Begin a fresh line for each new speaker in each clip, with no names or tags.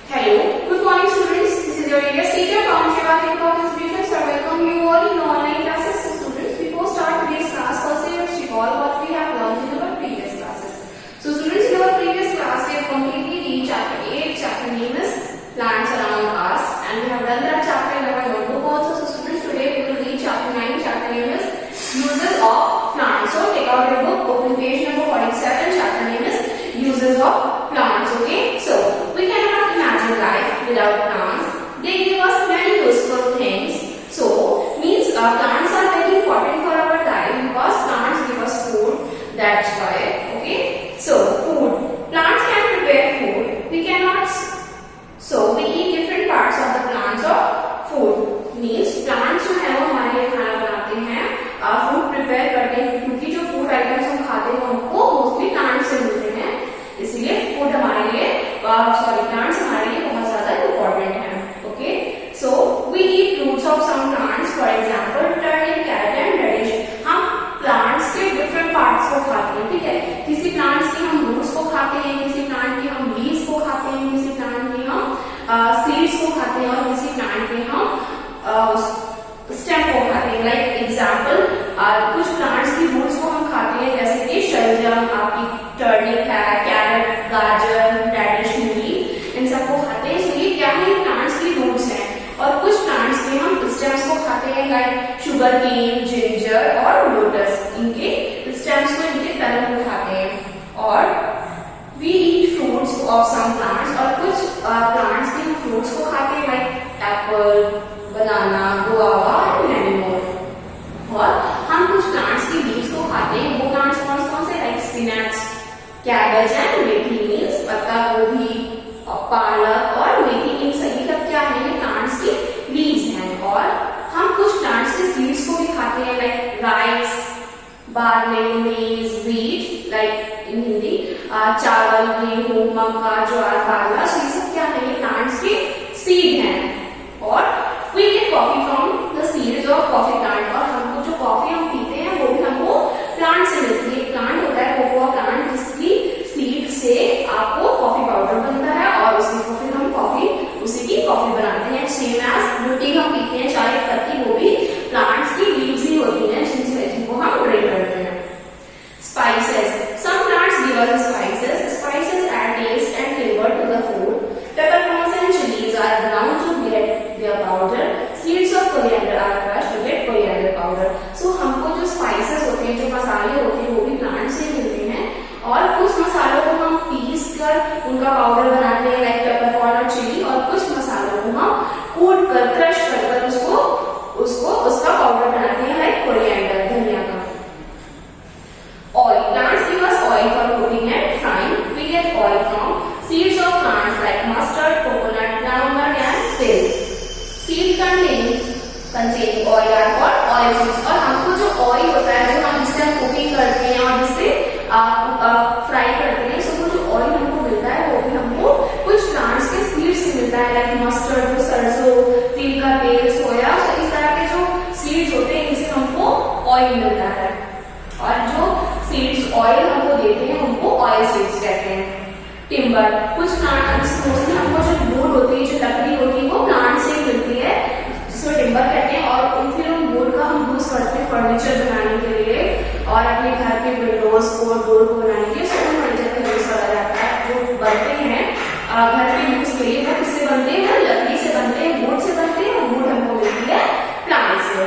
Hello, good morning students. This is your EVS teacher from SHIVAJI Institutions. I welcome you all in online classes. So students, before start today's class, first let's recall what we have learned in our previous classes. So students, in our previous class, we have completely read chapter 8. Chapter name is Plants Around Us, and we have done that chapter in our notebook also. So students, today we will read chapter 9. Chapter name is Uses of Plants. So take out your book, open page number 47. Chapter name is Uses of Plants. Okay, so we cannot imagine life without plants. They give us many useful things. So means plants are very important for our life because plants give us food. That's why. Okay, so food. Plants can prepare food. We cannot. So we eat different parts of the plants or food. Means plants जो है वो हमारे लिए खाना बनाते हैं, food prepare करते हैं, क्योंकि जो फूड आइटम्स हम खाते हैं हमको मोस्टली प्लांट से मिलते हैं, इसलिए फूड हमारे लिए प्लांट्स हमारे लिए बहुत ज्यादा इम्पोर्टेंट है. Okay, so we eat roots of some plants, for example turnip, carrot and radish. हम प्लांट्स के डिफरेंट पार्ट्स को खाते हैं. ठीक है, किसी प्लांट्स के हम रूट्स को खाते हैं, किसी प्लांट के हम लीव्स को खाते हैं, किसी प्लांट के हम सीड्स को खाते हैं, और किसी प्लांट के हम स्टेम को खाते हैं. लाइक एग्जाम्पल, कुछ प्लांट्स की रूट्स को हम खाते हैं, जैसे कि शलजम, आपकी टर्निप है, कैरेट, गाजर, रेडिश, मूली, इन सबको खाते हैं. सो ये क्या है, प्लांट्स की रूट्स हैं. और कुछ प्लांट्स के हम स्टेम्स को खाते हैं, लाइक शुगर केन, जिंजर और लोटस. इनके स्टेम्स को, इनके तने को खाते हैं. और we eat fruits of some plants, और कुछ प्लांट्स के हम फ्रूट्स को खाते हैं, like apple, banana, guava and many more. और हम कुछ प्लांट्स की लीव्स को खाते हैं. वो प्लांट्स कौन कौन से, like spinach, cabbage and methi. Means पत्ता गोभी, पालक और मेथी. इन सभी सब क्या है, ये प्लांट्स की लीव्स हैं. और हम कुछ प्लांट्स के सीड्स को भी खाते हैं, लाइक राइस, बार्ले, मेज, व्हीट, लाइक इन हिंदी चावल, गेहूं, मक्का, ज्वार, बाजरा. ये सब क्या है, ये प्लांट्स के सीड हैं. और we get coffee from the seeds of coffee plant. और हमको जो कॉफी हम पीते हैं वो भी हमको प्लांट से मिलती है. प्लांट होता है कोकोआ प्लांट, जिसकी सीड से आपको कॉफी पाउडर बनता है, और उसकी फिर हम कॉफी, उसी की कॉफी बनाते हैं. सेम एज रोटी हम पीते हैं, चाय पत्ती, वो भी प्लांट्स की लीव्स ही होती हैं, जिनको हम ड्रिंक करते हैं. Spices. Some plants give us spices. Spices add taste and flavor to the food. Peppercorns and chilies are ground to get their powder. Seeds of coriander are crushed to get coriander powder. So हमको जो spices होते हैं, जो मसाले होते हैं, वो भी प्लांट से मिलते हैं. और कुछ मसालों को हम पीस कर उनका पाउडर बनाते हैं, लाइक पेपरकॉर्न और चिली. और कुछ मसालों को हम कूट कर, क्रश कर उसका पाउडर बनाते हैं, लाइक कोरिएंडर, धनिया का. Oil. Plants give us oil for cooking and frying. We get oil from seeds of plants like mustard, coconut, groundnut and dill. Seed containing oil are called oil seeds. और हमको जो oil होता है, जो हम जिससे हम कुकिंग करते हैं और जिससे फ्राई करते हैं, सो वो जो oil हमको मिलता है वो भी हमको कुछ प्लांट्स के सीड से मिलता है, लाइक मस्टर्ड, सरसों, तिल का तेल, सोया. तो इस तरह के जो सीड्स होते हैं, इनसे हमको ऑयल मिलता है. और जो सीड्स ऑयल हमको देते हैं उनको ऑयल सीड्स कहते हैं. टिम्बर. कुछ प्लांट्स मोस्टली हमको जो वुड होती है, जो लकड़ी होती है, वो प्लांट से मिलती है, जिसको टिम्बर कहते हैं. और फिर उन वुड का हम यूज करते हैं फर्नीचर बनाने के लिए, और अपने घर के विंडोज को, डोर को बनाने के लिए सब फर्नीचर का यूज करा जाता है. जो बनते हैं घर के यूज के लिए, वो किससे बनते हैं, लकड़ी से बनते हैं, वुड से बनते हैं. और वुड हमको मिलती है प्लांट से.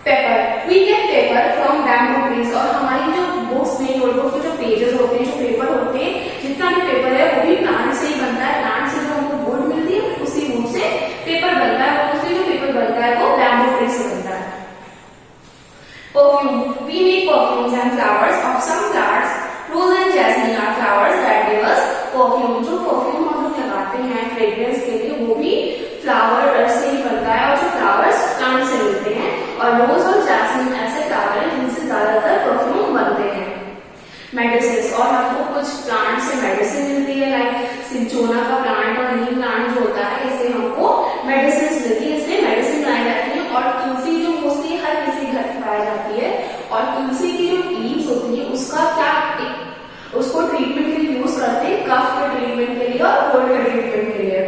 Paper. We get paper from bamboo trees. और हमारी जो बुक्स में, नोटबुक के जो पेजेस होते हैं, जो पेपर होते हैं, जितना भी पेपर है वो भी प्लांट से ही बनता है. प्लांट से जो हमको वुड मिलती है, उसी वुड से पेपर बनता है. और उससे जो पेपर बनता है वो बैम्बू ट्री से बनता है. Perfume. We make perfumes and flowers of some plants. Rose and jasmine are flowers that give us perfume. जो परफ्यूम हम लोग लगाते हैं फ्रेग्रेंस के लिए, वो भी फ्लावर से ही बनता है, और जो फ्लावर्स प्लांट से मिलते हैं. और रोज और जैस्मिन ऐसे फ्लावर हैं जिनसे ज्यादातर परफ्यूम बनते हैं. मेडिसिन. और हमको कुछ प्लांट से मेडिसिन मिलती है, लाइक सिंचोना का प्लांट और नीम प्लांट जो होता है, इससे हमको मेडिसिन मिलती है, इससे मेडिसिन बनाई जाती है. और तुलसी जो मोस्टली हर किसी घर में पाई जाती है, और तुलसी की जो लीव्स होती है उसका क्या उसको ट्रीटमेंट के लिए यूज करते हैं, कफ के ट्रीटमेंट के लिए और कोल्ड के ट्रीटमेंट के लिए।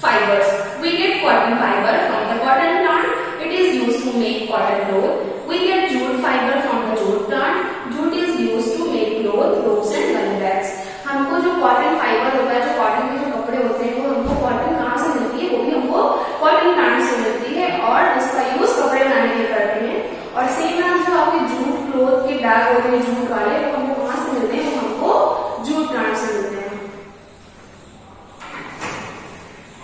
Fibers. We get cotton fiber from the cotton plant. It is used to make cotton cloth. We get jute fiber from the jute plant. Jute is used to make cloth, ropes and gun bags. हमको जो cotton fibre होता है, जो cotton के जो कपड़े होते हैं, वो हमको कॉटन कहाँ से मिलती है? वो भी हमको कॉटन प्लांट से मिलती है और इसका यूज कपड़े बनाने के लिए करते हैं। और सेम एज जो आपके जूट क्लोथ के बैग होते हैं जूट वाले, वो हमको कहाँ से मिलते हैं? वो हमको जूट प्लांट से मिलते हैं।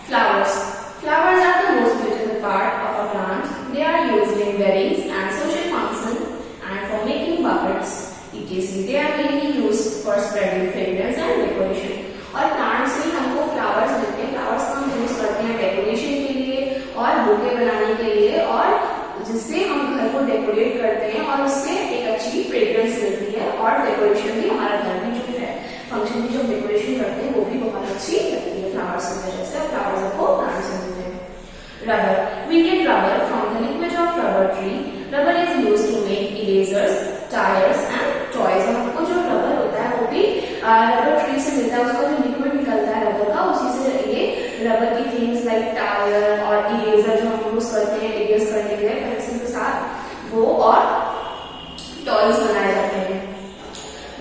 Flowers. Flowers are the most beautiful part of a plant. They are used in weddings and social functions and for making buckets, etc. They are mainly used for spreading fragrance and decoration. और plant से हमको flowers मिलते हैं। Flowers का हम use करते हैं decoration के लिए और बुके बनाने के लिए, और जिससे हम घर को डेकोरेट करते हैं और उससे एक अच्छी फ्रेग्रेंस मिलती है और डेकोरेशन भी हमारा घर में जो है फंक्शन की जो डेकोरेशन करते हैं वो भी बहुत अच्छी लगती है फ्लावर्स की वजह से। फ्लावर्स को प्लांट से मिलते हैं। Rubber. We get rubber from the liquid of rubber tree. Rubber is used to make erasers, tires and toys. हमको जो रबर होता है वो भी रबर ट्री से मिलता है। उसका जो लिक्विड निकलता है रबर का, उसी से ये रबर की थिंग्स लाइक टायर और इरेजर जो हम यूज करते हैं इरेज करने के लिए पेंसिल के साथ, वो और टॉयज बनाए जाते हैं।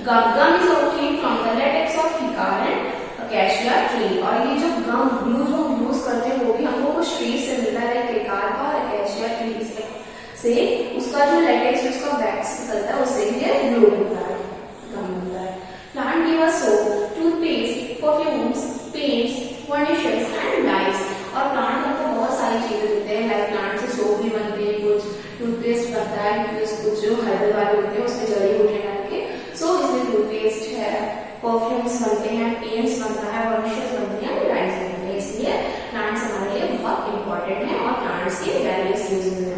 Gum is obtained from the latex of hickory and acacia tree. और ये जो गम ग्लू जो हम यूज करते हैं वो भी हमको कुछ ट्री से मिलता है, लाइक हिकार का और acacia ट्री से उसका जो लेटेक्स उसका वैक्स निकलता है, उससे ये ग्लू मिलता है, गम मिलता है। Plant give us soap, toothpaste, perfumes, paints, furnitures and dyes. और प्लांट हमको बहुत सारी चीजें देते हैं, लाइक प्लांट से सोप भी बनते हैं, कुछ टूथपेस्ट बनता है, कुछ जो हर्बल वाले होते हैं उसमें जड़ी बूटियां डाल के, सो इसमें टूथपेस्ट है, परफ्यूम्स बनते हैं, पेंट्स बनता है, फर्निचर्स बनते हैं, डाइज बनते हैं। इसलिए प्लांट्स हमारे लिए बहुत इंपॉर्टेंट है और प्लांट्स के वेरियस यूजेस हैं।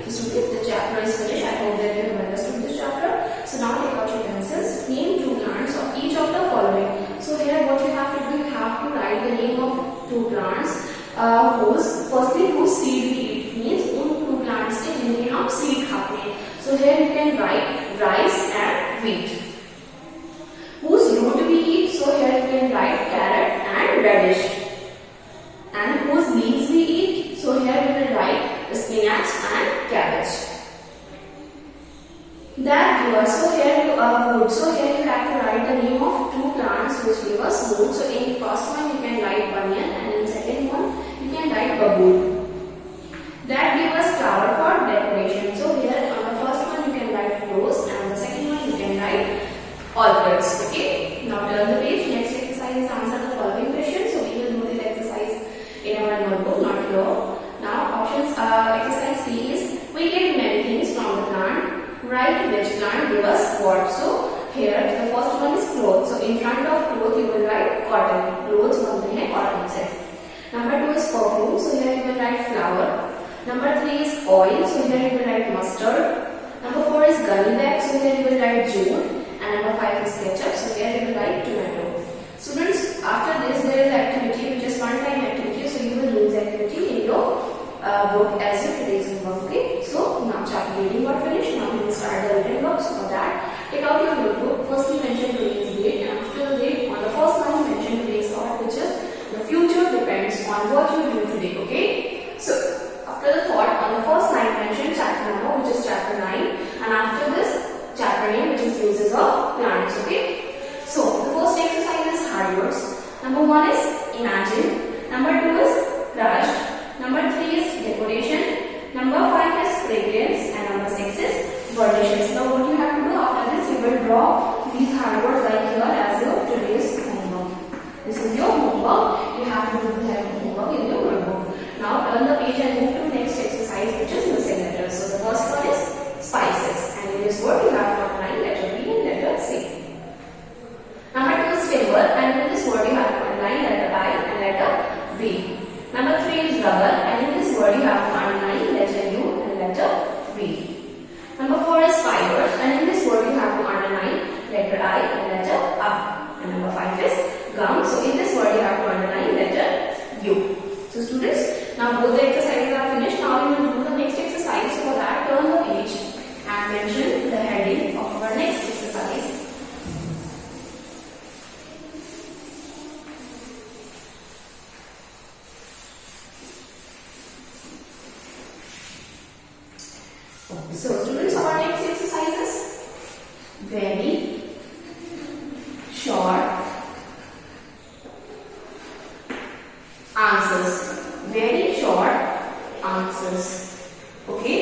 So students, the chapter is finished. I hope that you have understood this chapter. So now take out your pencils, name 2 plants of each of the following. So here what you have to do, you have to write the name of 2 plants whose seed we eat, means उन 2 plants के जिनके हम seed खाते हैं। So here you can write rice and wheat. Whose root we eat, so here you can write carrot and radish. And whose leaves we eat, so here you will write spinach and cabbage. That give us, so here you wood, so here you have to write the name of 2 plants which give us wood. So in first one you can write banyan and in second one you can write baboon. That give us flower for decoration. So here on the first one you can write rose and the second one you can write orchids. Okay, now turn the page. Next exercise is answer the following questions. So we will do this exercise in our notebook, not here. Now options exercise C is we get many things from the plant. Write which plant give us what. So here the first one is cloth. So in front of cloth you will write cotton. Clothes बनते हैं cotton से. Number 2 is perfume. So here you will write flower. Number 3 is oil. So here you will write mustard. Number 4 is gummy bag. So here you will write jute. And number 5 is ketchup. So here you will write tomato. Students, after this there is activity which is one-time activity. So you will do this activity in your book as your today's homework. Okay. So now chapter reading got finished. Now we will start the written work. So for that, take out your notebook. First you mention today's date, and after the date, on the first line you mention today's thought, which is the future depends on what you do today. Okay. So after the thought, on the first line mention chapter number, which is chapter 9, and after this chapter name, which is uses of plants. Okay. So the first exercise is hard words. Number 1 is imagine. Number 2 is crush. Number 3 is decoration. Number 5 is fragrance. And number 6 is furnishings. Now what you have to do after this, you will draw these hard words like here as your today's homework. This is your homework. You have to do the homework in your notebook. Now turn the page and move to the next exercise, which is missing letters. So the first one is spices. And in this word you have to underline letter B and letter C. Number 2 is timber, and in this word you have to underline letter I and letter B. Number 3 is rubber, and in this word you have to underline letter U and letter B. Number 4 is fibers, and in this word you have to underline letter I and letter A. And number 5 is gum, so in this word you have to underline letter U. So students, now both the exercises are finished. Now we will do the next exercise. For that, turn the page and mention the heading of short answers. Very short answers. Okay.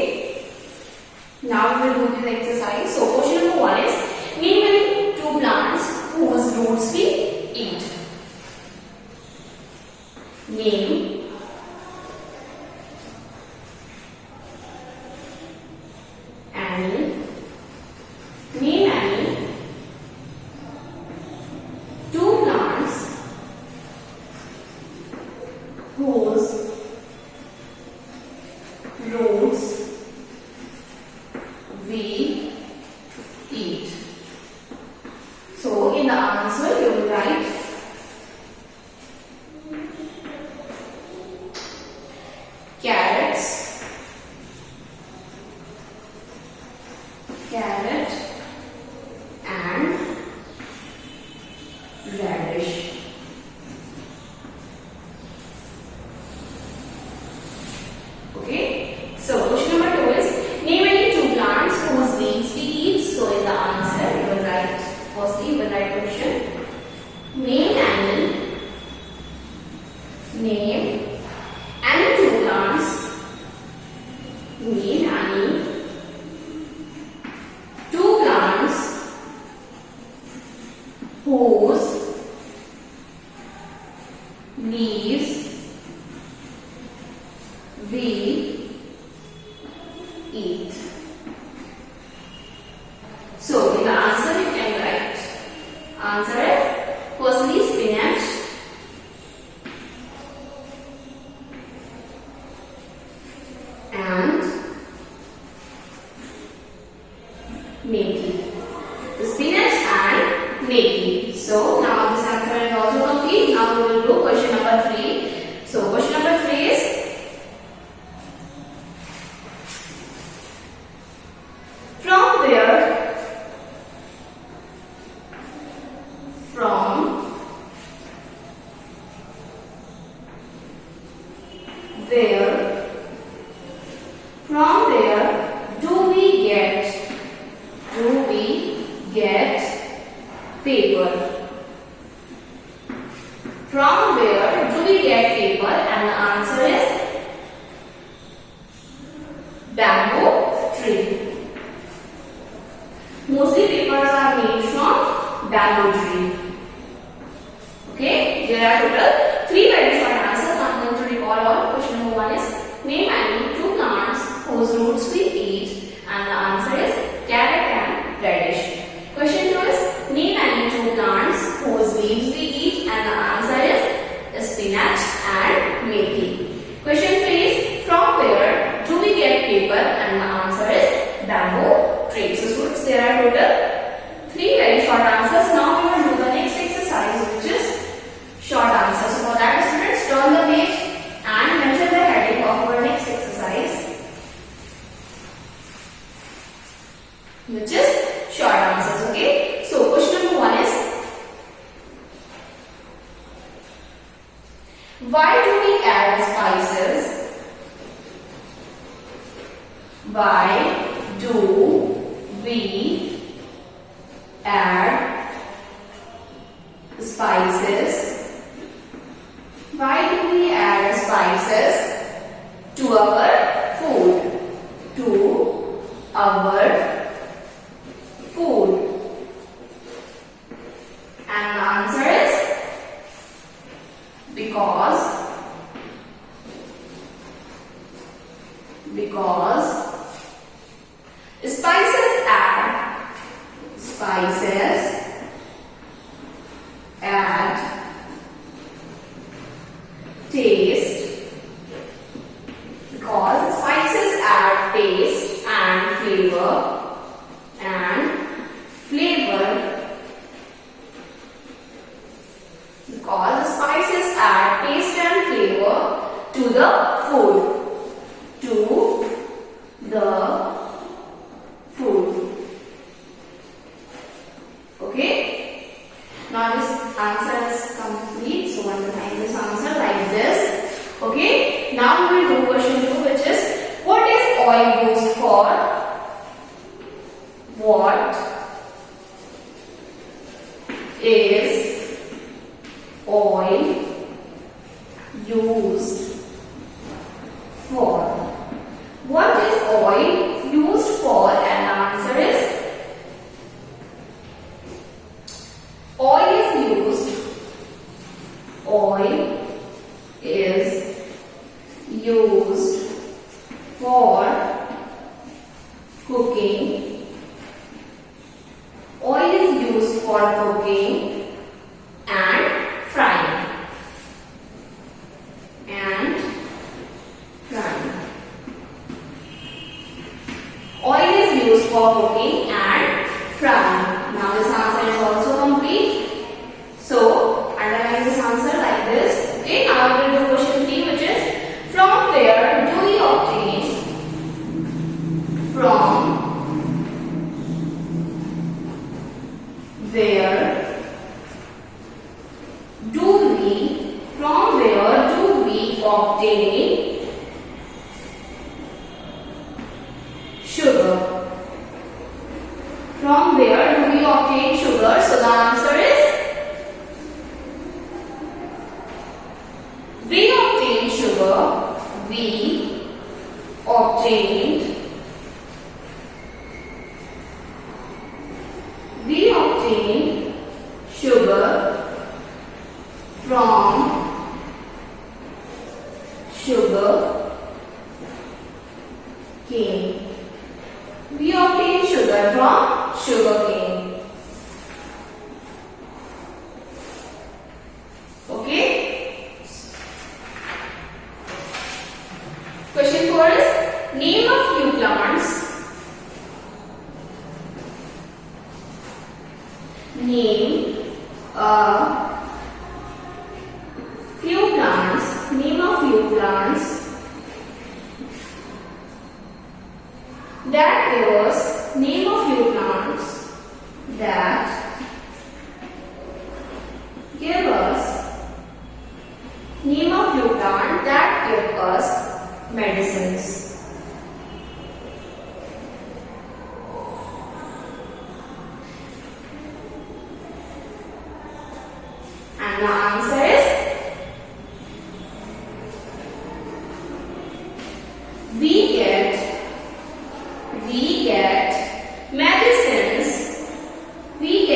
Now we will do this exercise. So question number 1 is name any 2 plants whose roots we eat. Name any 2 plants whose roots we eat. So in the answer you will write carrots, carrot and radish. Okay. So question number 2 is name any 2 plants whose leaves we eat. So in the answer you will write, firstly you will write question name any 2 plants, name any 2 plants whose leaves we eat. So in the answer you can write answer is firstly spinach, and methi. The spinach and methi. So now this answer is also complete. Now we will do question number 3. So question number 3 is from where do we get paper? From where do we get paper? And the answer is bamboo tree. Mostly papers are made from bamboo tree. Okay, there are total 3 very short answers. I am going to recall all. Question number 1 is name any 2 plants whose roots we eat, and the answer is carrot and radish. Question 2 is name any 2 plants whose leaves we eat, and the answer is spinach and methi. Question 3 is from where do we get paper, and the answer is bamboo tree. So students, there are total 3 very short answers. Now we will do the next exercise, which is short answers. So for that, students, turn the page and mention the heading of our next exercise, which is short answers. Okay. So question number 1 is why do we add spices? Why do we add spices? Why do we add spices to our food? To our food. And the answer is because spices add taste, because spices add taste and flavor because spices add taste and flavor to the food. Okay. Now this answer is complete. So one will find this answer like this. Okay. Now we will do question 2, which is what is oil used for? What is oil used for? What is oil used for? And the answer is oil is used for cooking. Oil is used for cooking and frying. Oil is used for cooking and frying. Now this answer is also complete. So underline this answer like this. Okay, now we will do question 3, which is from where do we obtain? From where do we obtain sugar? From where do we obtain sugar? So the answer is we obtain sugar. We obtained sugar from sugar cane. We obtain sugar from sugar cane. Okay. Question 4 is name a few plants. Name a few plants. Name a few plants that give us. Name a few plants that give us. Name a few plants that give us medicines. And the answer is we get medicines. We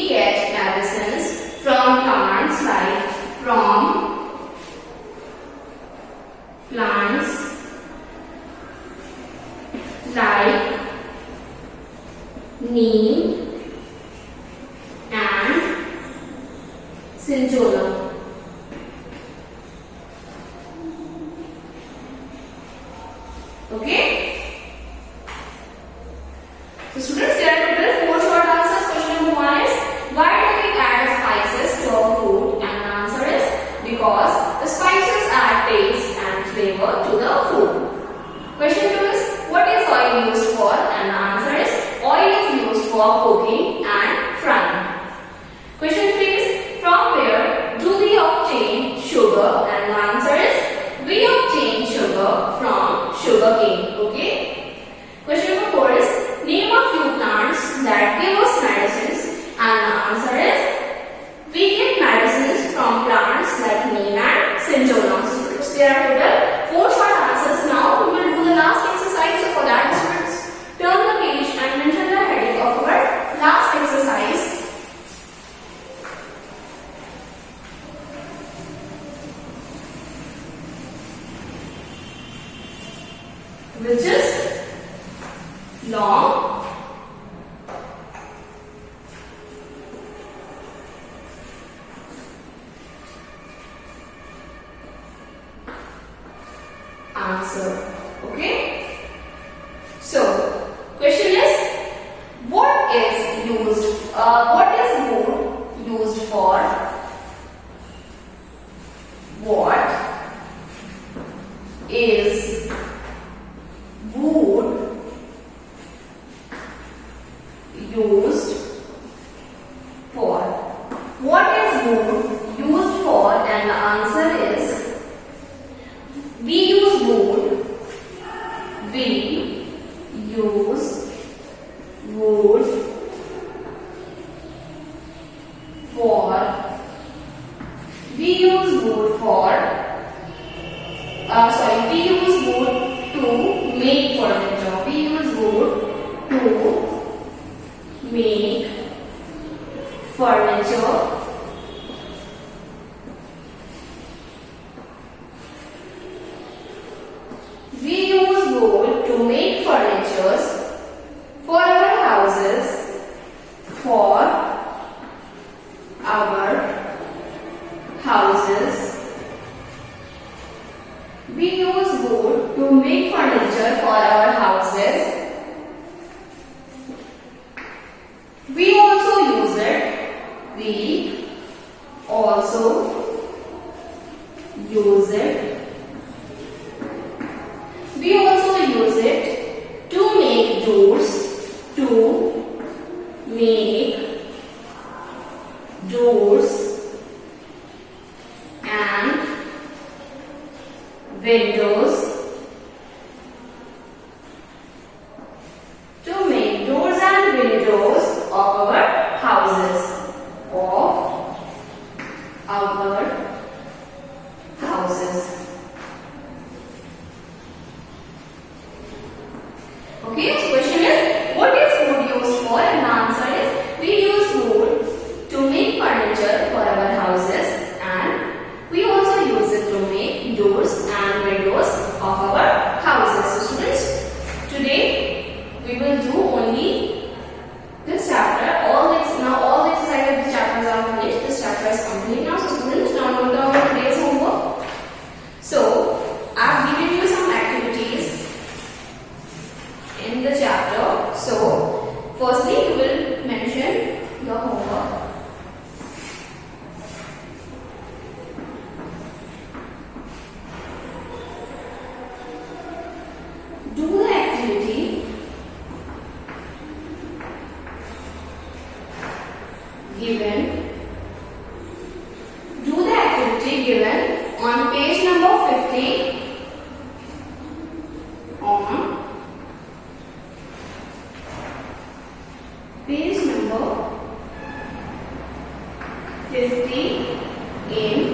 get medicines from plants like neem and cinchona. Okay. So students, there are total 4 short answers. Question number 1 is why do we add spices to our food? And the answer is because the spices add taste and flavor to the food. Question 2 is what is oil used for? And the answer is oil is used for cooking and frying. Question 3 is from where do we obtain sugar? And the answer is we obtain sugar from sugar cane. Okay. Question number 4 is name a few plants that give us medicines. And the answer is we get medicines from plants like neem and cinchona. So there are total 4 short answers. Now we will do the last exercise. So for that, students, turn the page and mention the heading of our last exercise. Which is long answer. Okay. So question is what is wood used for? What is wood used for? What is wood used for? And the answer is we use wood. We use wood make furniture. We use wood to make furnitures for our houses, for our houses. We use wood to make furniture for our houses. We also use it. We also use it. We also use it to make doors. To make doors and windows. To make doors and windows of our houses. Of our houses. Okay, so question is, what is wood used for? And the answer is, we use wood to make furniture for our houses, and we also use it to make doors and windows of our houses. So students, today we will do only this chapter. All the exercises of the chapters are finished. This chapter is complete now. So students, now note down today's homework. So I have given you some activities in the chapter. So firstly, you will mention your homework. Do the activity given. Do the activity given on page number 50. On page number 50 in